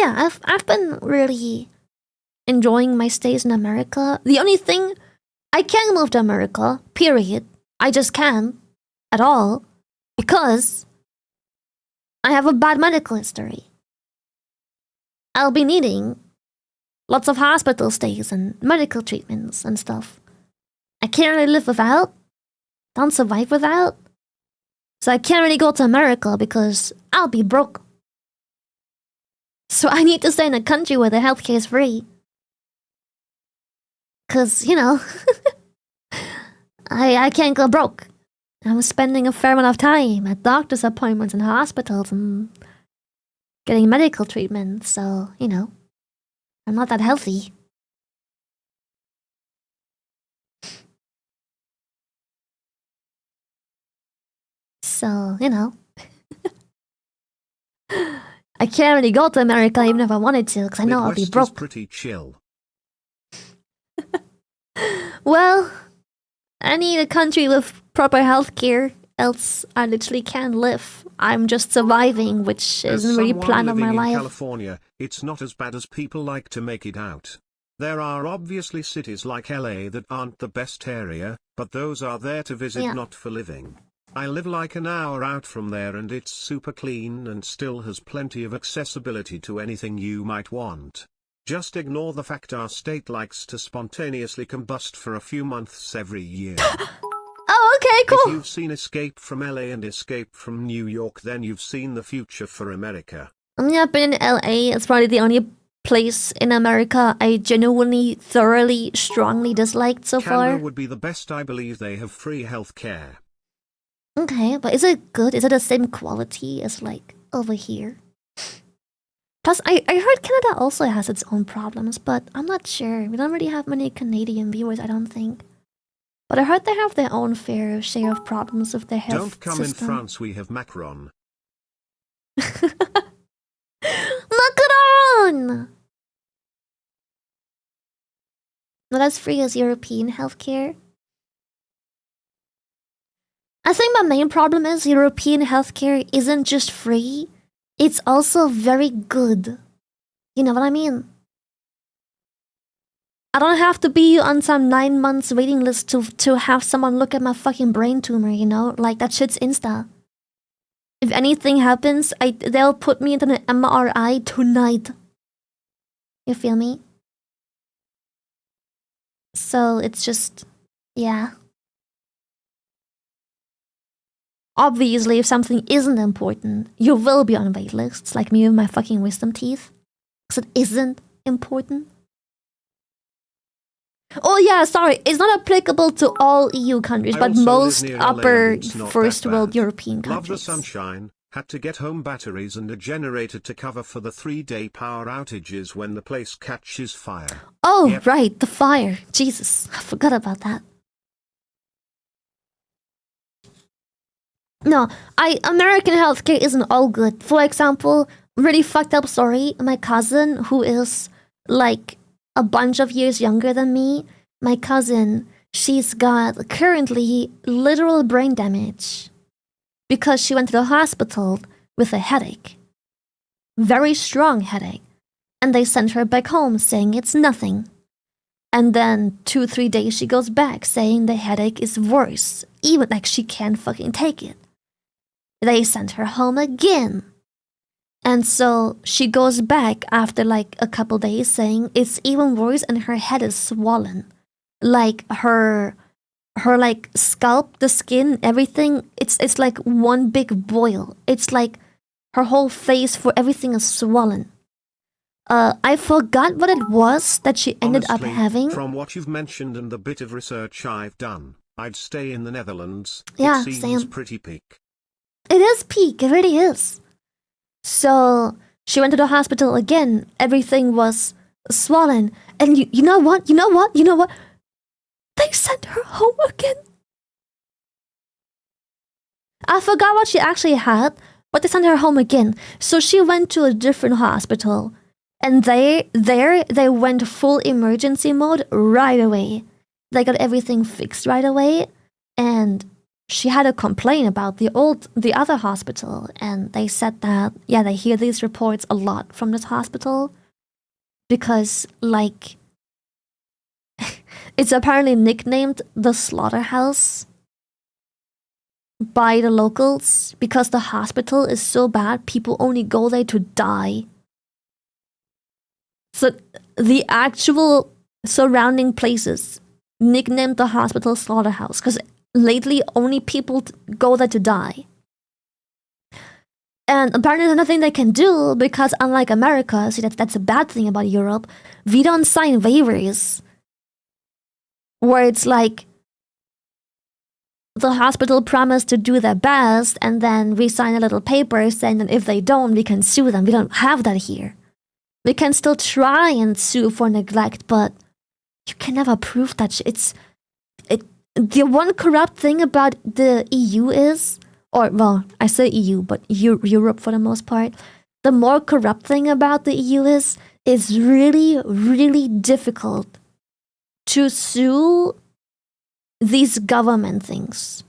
yeah, I've been really enjoying my stays in America. The only thing, I can't move to America, period. I just can't at all because I have a bad medical history. I'll be needing lots of hospital stays and medical treatments and stuff. I can't really live without, don't survive without. So I can't really go to America because I'll be broke. So I need to stay in a country where the healthcare is free. Cause, you know, I can't go broke. I'm spending a fair amount of time at doctor's appointments and hospitals and getting medical treatment, so, you know, I'm not that healthy. So, you know, I can't really go to America even if I wanted to, because I know I'll be broke. Is pretty chill. Well, I need a country with proper healthcare, else I literally can't live. I'm just surviving, which isn't really plan of my life. In California, it's not as bad as people like to make it out. There are obviously cities like LA that aren't the best area, but those are there to visit, not for living. I live like an hour out from there and it's super clean and still has plenty of accessibility to anything you might want. Just ignore the fact our state likes to spontaneously combust for a few months every year. Oh, okay, cool. If you've seen Escape from LA and Escape from New York, then you've seen the future for America. Yeah, I've been in LA. It's probably the only place in America I genuinely, thoroughly, strongly disliked so far. Canada would be the best. I believe they have free health care. Okay, but is it good? Is it the same quality as, like, over here? Plus, I heard Canada also has its own problems, but I'm not sure. We don't really have many Canadian viewers, I don't think. But I heard they have their own fair share of problems with their health Don't come system. in France, we have Macron. Macron! Not as free as European healthcare. I think my main problem is European healthcare isn't just free, it's also very good. You know what I mean? I don't have to be on some 9 months waiting list to have someone look at my fucking brain tumor, you know? Like, that shit's insta. If anything happens, they'll put me into an MRI tonight. You feel me? So it's just, yeah. Obviously, if something isn't important, you will be on wait lists, like me with my fucking wisdom teeth. Because it isn't important. Oh yeah, sorry, it's not applicable to all EU countries, but most upper first world European countries. Love the sunshine, had to get home batteries and a generator to cover for the 3-day power outages when the place catches fire. Oh, yep. Right, the fire. Jesus, I forgot about that. No, American healthcare isn't all good. For example, really fucked up story, my cousin, who is like a bunch of years younger than me, my cousin, she's got currently literal brain damage because she went to the hospital with a headache. Very strong headache. And they sent her back home saying it's nothing. And then 2-3 days she goes back saying the headache is worse. Even like she can't fucking take it. They sent her home again. And so she goes back after like a couple days saying it's even worse and her head is swollen. Like her like scalp, the skin, everything, it's like one big boil. It's like her whole face for everything is swollen. I forgot what it was that she ended up having. From what you've mentioned and the bit of research I've done, I'd stay in the Netherlands. Yeah, it seems same. Pretty peak. It is peak, it really is. So she went to the hospital again. Everything was swollen. And you know what? They sent her home again. I forgot what she actually had, but they sent her home again. So she went to a different hospital. And they went full emergency mode right away. They got everything fixed right away. And she had a complaint about the other hospital, and they said that, yeah, they hear these reports a lot from this hospital because, like, it's apparently nicknamed the slaughterhouse by the locals because the hospital is so bad, people only go there to die. So the actual surrounding places nicknamed the hospital slaughterhouse because lately only people go there to die. And apparently there's nothing they can do because, unlike America, see, that's a bad thing about Europe, we don't sign waivers where it's like the hospital promised to do their best, and then we sign a little paper saying that if they don't, we can sue them. We don't have that here. We can still try and sue for neglect, but you can never prove that. The one corrupt thing about the EU is, or, well, I say EU, but Europe for the most part, the more corrupt thing about the EU is really, really difficult to sue these government things.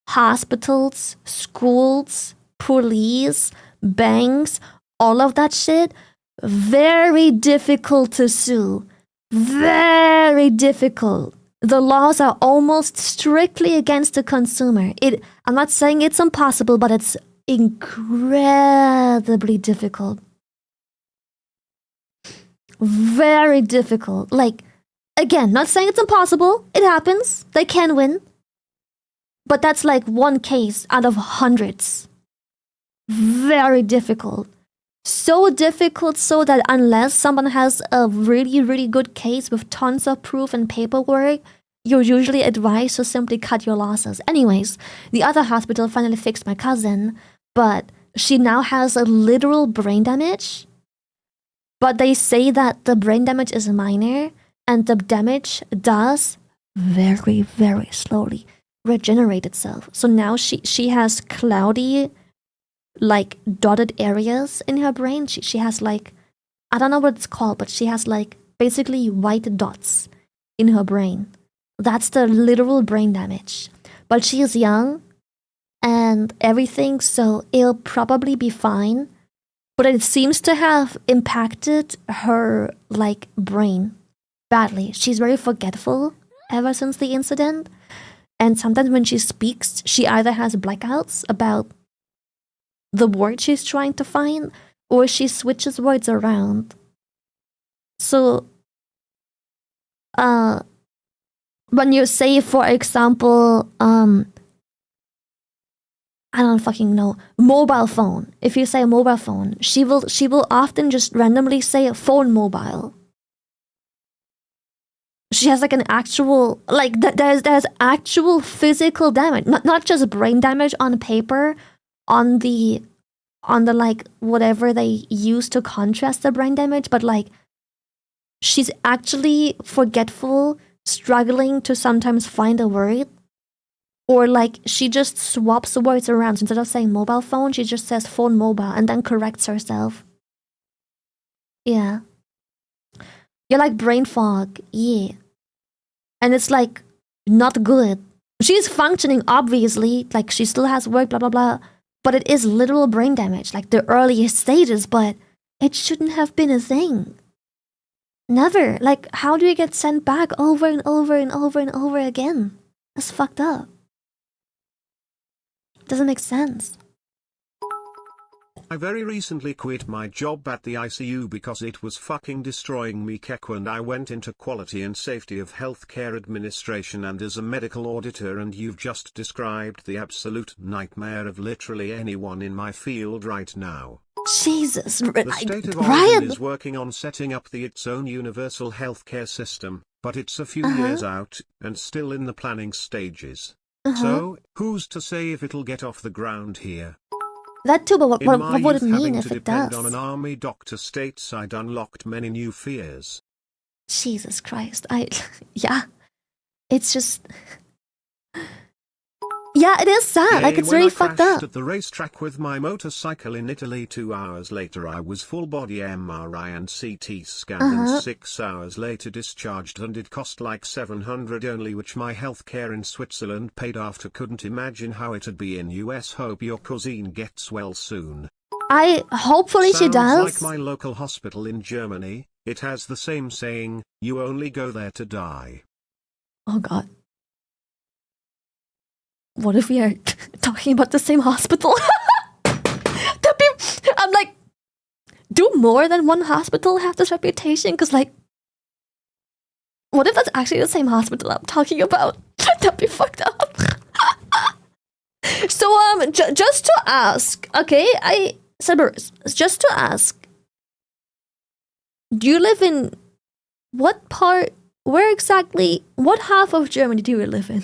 Hospitals, schools, police, banks, all of that shit, very difficult to sue. Very difficult. The laws are almost strictly against the consumer. I'm not saying it's impossible, but it's incredibly difficult. Very difficult. Like, again, not saying it's impossible. It happens. They can win. But that's like one case out of hundreds. Very difficult. So difficult so that unless someone has a really, really good case with tons of proof and paperwork, you're usually advised to simply cut your losses. Anyways, the other hospital finally fixed my cousin, but she now has a literal brain damage. But they say that the brain damage is minor, and the damage does very, very slowly regenerate itself. So now she has cloudy, like, dotted areas in her brain. She has, like, I don't know what it's called, but she has, like, basically white dots in her brain. That's the literal brain damage. But she is young and everything, so it'll probably be fine. But it seems to have impacted her, like, brain badly. She's very forgetful ever since the incident. And sometimes when she speaks, she either has blackouts about the word she's trying to find, or she switches words around. So, when you say, for example, I don't fucking know, mobile phone. If you say mobile phone, she will often just randomly say phone mobile. She has like an actual, like, there's actual physical damage, not just brain damage on paper, on the like whatever they use to contrast the brain damage, but like she's actually forgetful, struggling to sometimes find a word, or like she just swaps the words around. So instead of saying mobile phone, she just says phone mobile and then corrects herself. Yeah. You're like brain fog. Yeah. And it's like not good. She's functioning, obviously, like she still has work, blah, blah, blah. But it is literal brain damage, like the earliest stages, but it shouldn't have been a thing. Never. Like, how do you get sent back over and over and over and over again? That's fucked up. Doesn't make sense. I very recently quit my job at the ICU because it was fucking destroying me, Keku, and I went into quality and safety of healthcare administration and as a medical auditor, and you've just described the absolute nightmare of literally anyone in my field right now. Jesus, the state of Oregon is working on setting up its own universal healthcare system, but it's a few years out, and still in the planning stages. So, who's to say if it'll get off the ground here? That too, but what would it mean if it does? Having to depend on an army doctor stateside unlocked many new fears. Jesus Christ, yeah. It's just... Yeah, it is sad. Like, it's when really I fucked crashed up. at the racetrack with my motorcycle in Italy 2 hours later, I was full body MRI and CT scanned, and 6 hours later discharged, and it cost like 700 only, which my healthcare in Switzerland paid after. Couldn't imagine how it'd be in US. Hope your cousine gets well soon. Hopefully she does. Sounds like my local hospital in Germany. It has the same saying, you only go there to die. Oh god. What if we are talking about the same hospital? I'm like, do more than one hospital have this reputation? Because, like, what if that's actually the same hospital I'm talking about? That'd be fucked up. So, just to ask, okay, Cerberus, just to ask, do you live in what part, where exactly, what half of Germany do you live in?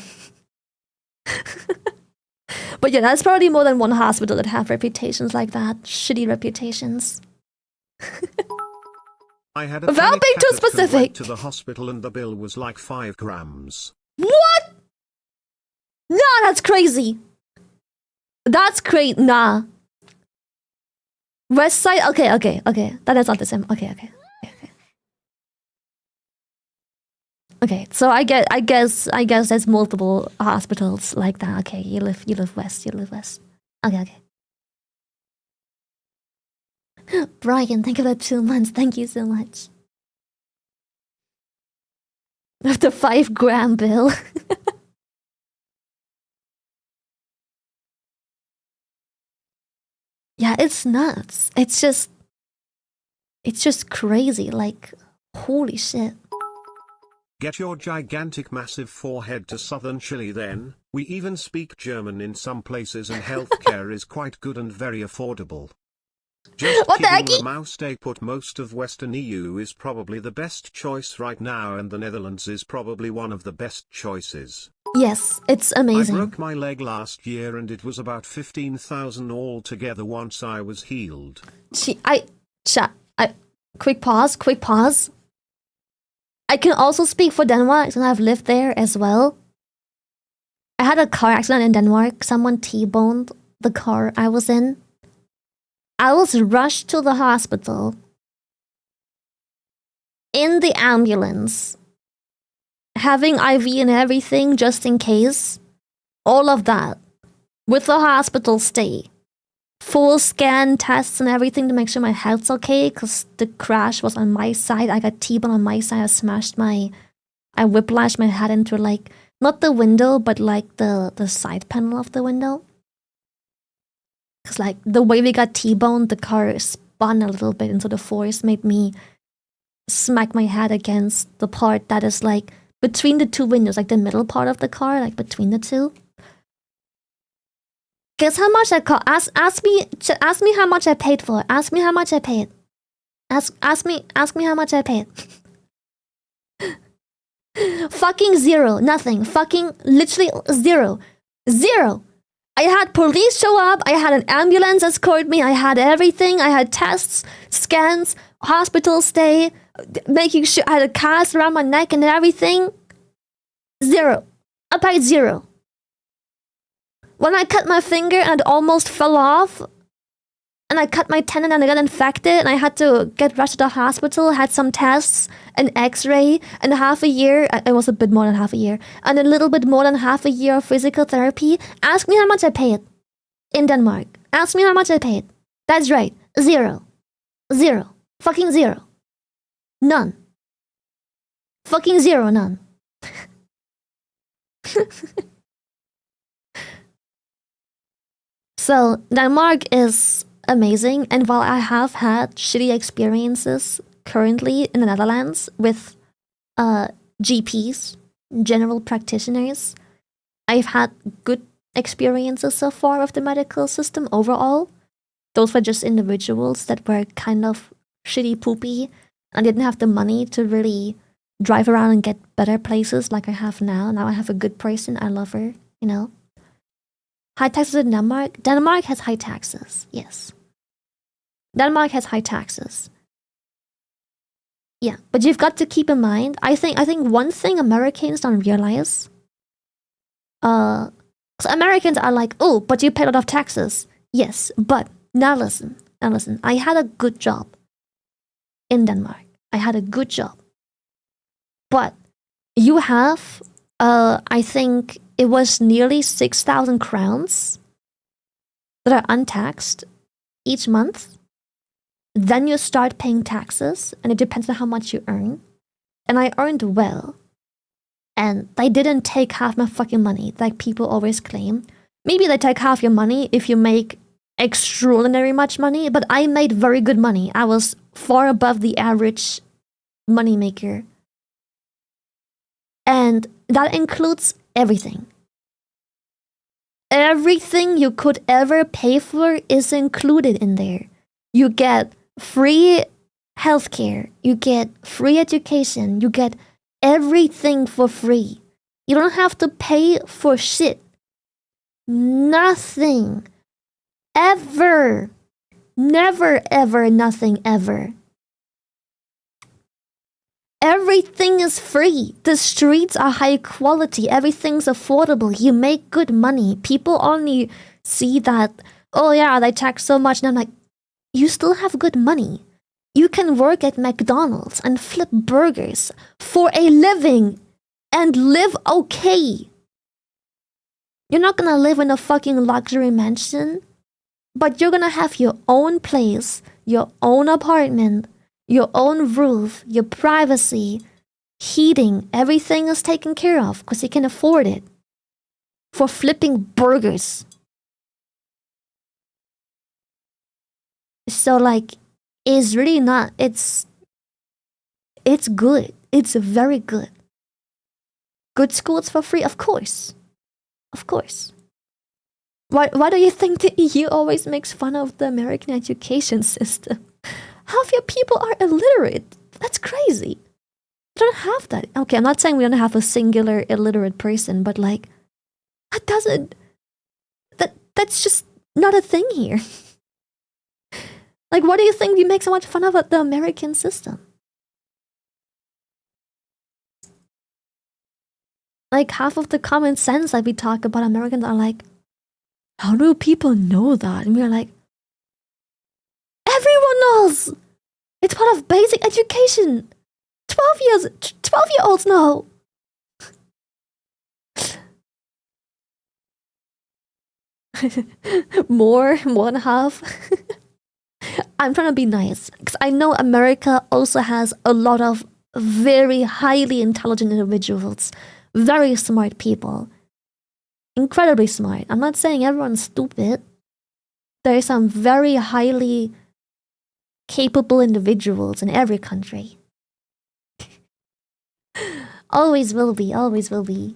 But yeah, that's probably more than one hospital that have reputations like that. Shitty reputations. I had a Without being too specific. Went to the hospital and the bill was like 5 grams. What? Nah, that's crazy. That's crazy. Nah. West side. Okay. That is not the same. Okay. Okay, so I guess there's multiple hospitals like that. Okay, you live west. Okay. Brian, thank you for the 2 months. Thank you so much. With the 5 gram bill. Yeah, it's nuts. It's just crazy. Like, holy shit. Get your gigantic massive forehead to southern Chile then. We even speak German in some places and healthcare is quite good and very affordable. Just what kidding, the the mouse stay put. Most of Western EU is probably the best choice right now, and the Netherlands is probably one of the best choices. Yes, it's amazing. I broke my leg last year and it was about 15,000 altogether once I was healed. Quick pause. I can also speak for Denmark, since I've lived there as well. I had a car accident in Denmark. Someone T-boned the car I was in. I was rushed to the hospital in the ambulance, having IV and everything just in case. All of that. With the hospital stay. Full scan tests and everything to make sure my health's okay, because the crash was on my side. I got T-boned on my side. I whiplashed my head into, like, not the window, but like the side panel of the window. Because, like, the way we got T-boned, the car spun a little bit, and so the force made me smack my head against the part that is, like, between the 2 windows, like the middle part of the car, like between the 2. Guess how much I cost? Ask me how much I paid for it. Ask me how much I paid. Ask me how much I paid. Fucking zero. Nothing. Fucking literally zero. Zero. I had police show up. I had an ambulance escort me. I had everything. I had tests, scans, hospital stay, making sure I had a cast around my neck and everything. Zero. I paid zero. When I cut my finger and it almost fell off, and I cut my tendon and I got infected, and I had to get rushed to the hospital, had some tests, an x-ray, and half a year, it was a bit more than half a year, and a little bit more than half a year of physical therapy. Ask me how much I paid in Denmark. Ask me how much I paid. That's right. Zero. Zero. Fucking zero. None. Fucking zero, none. So, Denmark is amazing, and while I have had shitty experiences currently in the Netherlands with GPs, general practitioners, I've had good experiences so far with the medical system overall. Those were just individuals that were kind of shitty poopy and didn't have the money to really drive around and get better places like I have now. Now I have a good person, I love her, you know. High taxes in Denmark? Denmark has high taxes, yes. Denmark has high taxes. Yeah, but you've got to keep in mind, I think one thing Americans don't realize, So Americans are like, oh, but you pay a lot of taxes. Yes, but now listen. I had a good job in Denmark. I had a good job. But you have, I think it was nearly 6,000 crowns that are untaxed each month. Then you start paying taxes, and it depends on how much you earn. And I earned well. And they didn't take half my fucking money, like people always claim. Maybe they take half your money if you make extraordinary much money, but I made very good money. I was far above the average money maker. And that includes everything. Everything you could ever pay for is included in there. You get free healthcare, you get free education, you get everything for free. You don't have to pay for shit. Nothing. Ever. Never, ever, nothing, ever. Everything is free. The streets are high quality. Everything's affordable. You make good money. People only see that, oh yeah, they tax so much. And I'm like, you still have good money. You can work at McDonald's and flip burgers for a living and live okay. You're not gonna live in a fucking luxury mansion, but you're gonna have your own place, your own apartment, your own roof, your privacy, heating, everything is taken care of because you can afford it. For flipping burgers. So like, it's really not, it's good. It's very good. Good schools for free, of course. Of course. Why do you think the EU always makes fun of the American education system? Half your people are illiterate. That's crazy. We don't have that. Okay, I'm not saying we don't have a singular illiterate person, but like, that's just not a thing here. Like, what do you think we make so much fun of the American system? Like, half of the common sense that we talk about Americans are like, how do people know that? And we're like, everyone knows! It's part of basic education! 12-year-olds know! More than half. I'm trying to be nice, because I know America also has a lot of very highly intelligent individuals, very smart people, incredibly smart. I'm not saying everyone's stupid. There are some very highly capable individuals in every country. Always will be, always will be.